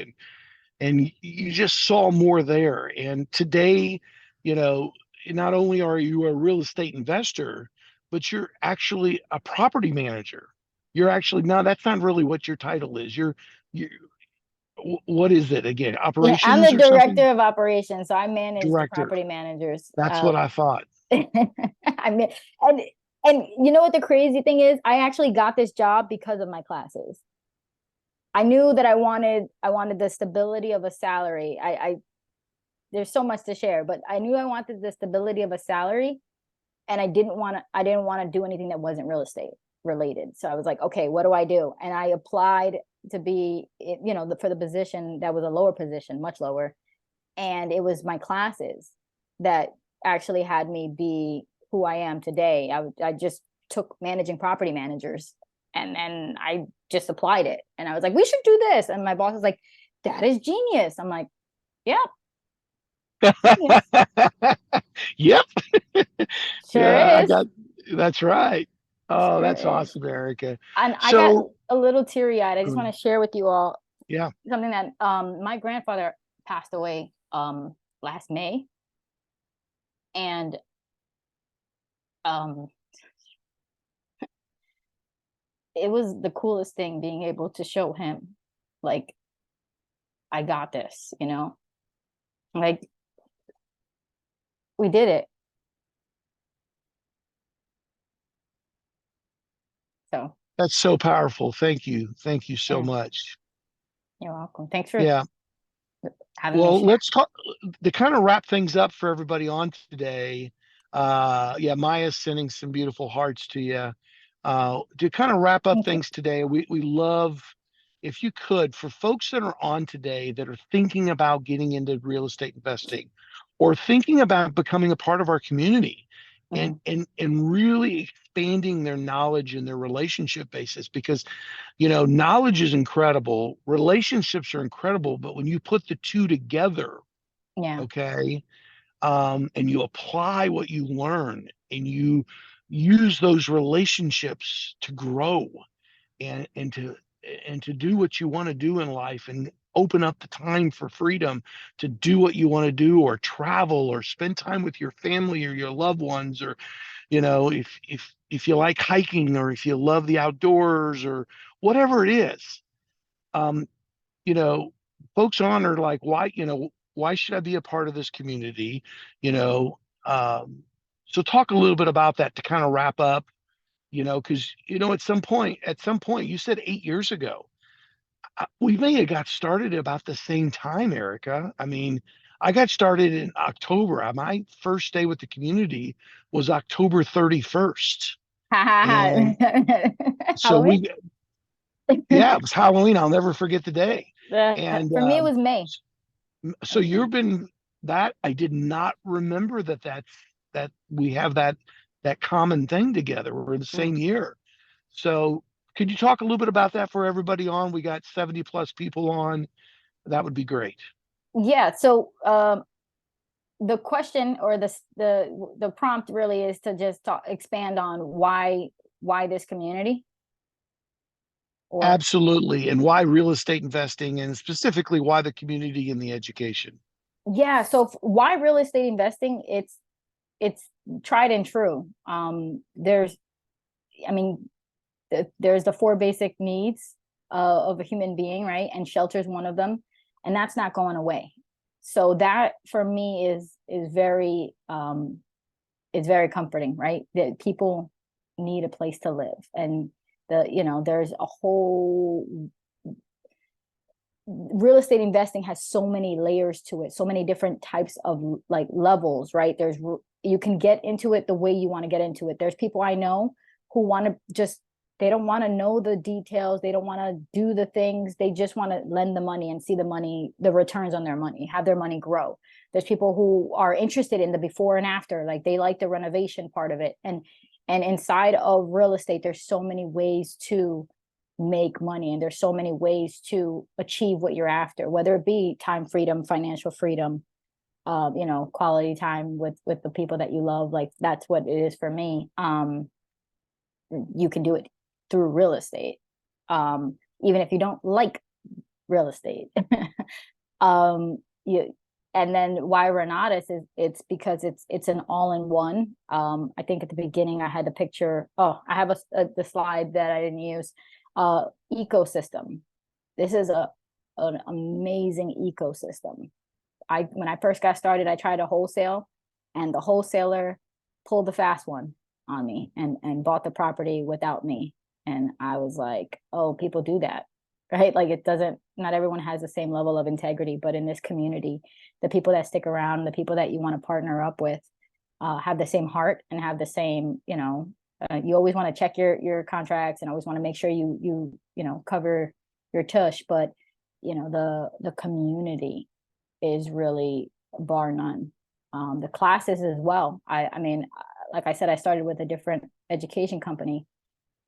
and you just saw more there. And today, you know, not only are you a real estate investor, but you're actually a property manager. You're actually, no, that's not really what your title is. You what is it again? Yeah, I'm Operations the or something? director of operations, so I manage the Director. property managers. That's what I thought. I mean, and and you know what the crazy thing is? I actually got this job because of my classes. I knew that I wanted the stability of a salary. I there's so much to share, but I knew I wanted the stability of a salary, and I didn't want to do anything that wasn't real estate related. So I was like, okay, what do I do? And I applied to be, for the position that was a lower position, much lower, and it was my classes that actually had me be who I am today. I just took managing property managers, and then I just applied it, and I was like, we should do this, and my boss was like, that is genius. I'm like, yeah, genius, Yep. sure Yeah, I is. got that's right. Oh, that's Sure is. awesome, Erica. And I got So, a little teary eyed. I just want to share with you all yeah, something that my grandfather passed away last May, and um it was the coolest thing being able to show him, like, I got this, like, we did it. So that's so powerful. Thank you. Thank you so yeah, much. you're welcome. Thanks for Yeah. having me Well, share. let's talk to kind of wrap things up for everybody on today. Yeah, Maya's sending some beautiful hearts to you. To kind of wrap up Thank you. things today, we love if you could, for folks that are on today that are thinking about getting into real estate investing or thinking about becoming a part of our community and Mhm. really expanding their knowledge and their relationship basis, because knowledge is incredible, relationships are incredible, but when you put the two together, Yeah, okay, and you apply what you learn and you use those relationships to grow and to do what you want to do in life and open up the time for freedom to do what you want to do, or travel, or spend time with your family or your loved ones, or if you like hiking, or if you love the outdoors, or whatever it is. um you know Folks on are like, why should I be a part of this community? you know um so talk a little bit about that to kind of wrap up, because at some point you said 8 years ago. We may have got started about the same time, Erica. I mean, I got started in October. My first day with the community was October 31st. And so Halloween. yeah, it was Halloween. I'll never forget the day. And For me, it was May. It so was you've May. been that I did not remember that we have that common thing together. We're the Mm. same year. So could you talk a little bit about that for everybody on? We got 70 plus people on. That would be great. Yeah. So the question, or the prompt really is to just expand on why this community, or Absolutely. And why real estate investing, and specifically why the community and the education? yeah. So why real estate investing? It's tried and true. I mean, there's the four basic needs of a human being, right? And shelter is one of them, and that's not going away. So that for me is very comforting, right? That people need a place to live, and there's a whole real estate investing has so many layers to it, so many different types of like levels, right? You can get into it the way you want to get into it. There's people I know who want to just, they don't want to know the details, they don't want to do the things, they just want to lend the money and see the returns on their money, have their money grow. There's people who are interested in the before and after, like they like the renovation part of it. And inside of real estate, there's so many ways to make money, and there's so many ways to achieve what you're after, whether it be time freedom, financial freedom, quality time with the people that you love. Like that's what it is for me. You can do it through real estate, even if you don't like real estate. um you And then why Renatus is it's because it's an all-in-one. I think at the beginning I had the picture. Oh, I have the slide that I didn't use. Ecosystem. This is a an amazing ecosystem. When I first got started, I tried a wholesale, and the wholesaler pulled the fast one on me and bought the property without me. And I was like, oh, people do that, right? Like it doesn't, not everyone has the same level of integrity, but in this community, the people that stick around, the people that you want to partner up with, have the same heart and have the same, you always want to check your contracts and always want to make sure you cover your tush, but the community is really bar none. The classes as well. I mean, like I said, I started with a different education company,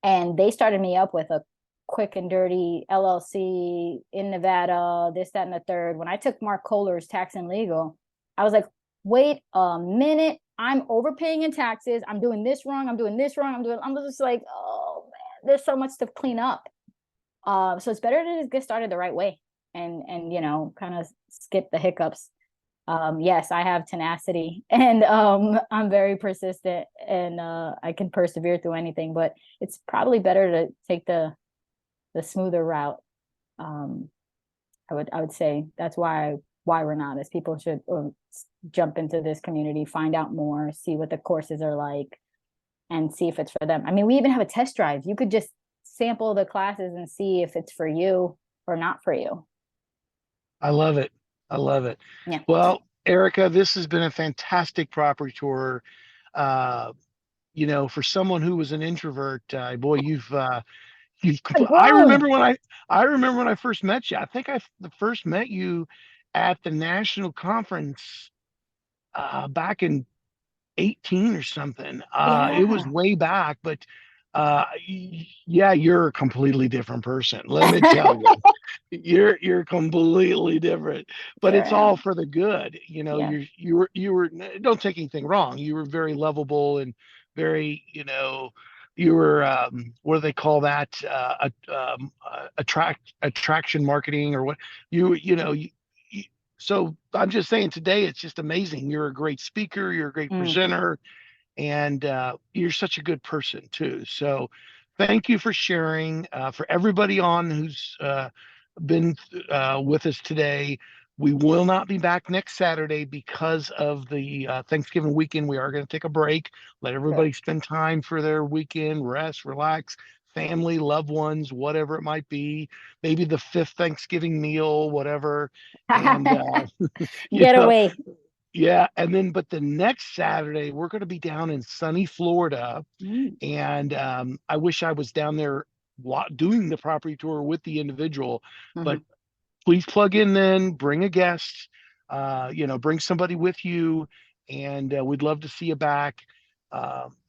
and they started me up with a quick and dirty LLC in Nevada, this, that, and the third. When I took Mark Kohler's tax and legal, I was like, wait a minute, I'm overpaying in taxes. I'm doing this wrong. I'm doing this wrong. I'm just like, oh man, there's so much to clean up. So it's better to just get started the right way and kind of skip the hiccups. Yes, I have tenacity, and I'm very persistent, and I can persevere through anything, but it's probably better to take the smoother route. I would say that's why we're not, as people should jump into this community, find out more, see what the courses are like, and see if it's for them. I mean, we even have a test drive. You could just sample the classes and see if it's for you or not for you. I love it. I love it. Yeah. Well, Erica, this has been a fantastic property tour. Uh, for someone who was an introvert, boy, I've I grown. remember when I first met you. I think I first met you at the national conference back in 18 or something. It was Yeah. way back, but yeah, you're a completely different person. Let me tell you, you're completely different, but Sure it's all am. for the good. Yeah. You were don't take anything wrong. You were very lovable and very, you were what do they call that? Attraction marketing or what you so I'm just saying today it's just amazing. You're a great speaker, you're a great Mm, presenter, and you're such a good person too. So thank you for sharing. For everybody on who's been with us today, we will not be back next Saturday because of the Thanksgiving weekend. We are going to take a break, let good. everybody spend time for their weekend, rest, relax, family, loved ones, whatever it might be, maybe the fifth Thanksgiving meal, whatever. And you Get know away. yeah, and then but the next Saturday we're going to be down in sunny Florida, Mm, and I wish I was down there doing the property tour with the individual. But mhm. please plug in then, bring a guest, bring somebody with you, and we'd love to see you back.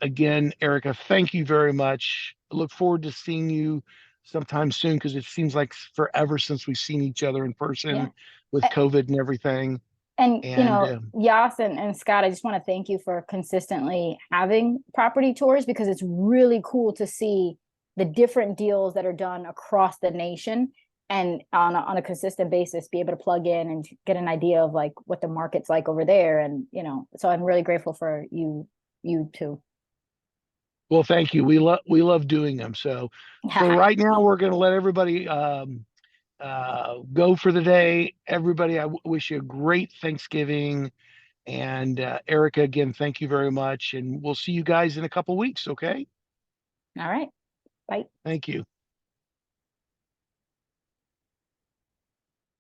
Again, Erica, thank you very much. I look forward to seeing you sometime soon because it seems like forever since we've seen each other in Yeah. person with COVID and everything. And And Yas and Scott, I just want to thank you for consistently having property tours, because it's really cool to see the different deals that are done across the nation, and on a consistent basis be able to plug in and get an idea of like what the market's like over there. And so I'm really grateful for you too. well, thank you. We love doing them. So for right now, we're going to let everybody go for the day. Everybody, I wish you a great Thanksgiving. And Erica, again, thank you very much. And we'll see you guys in a couple weeks. Okay. All right. Bye. Thank you.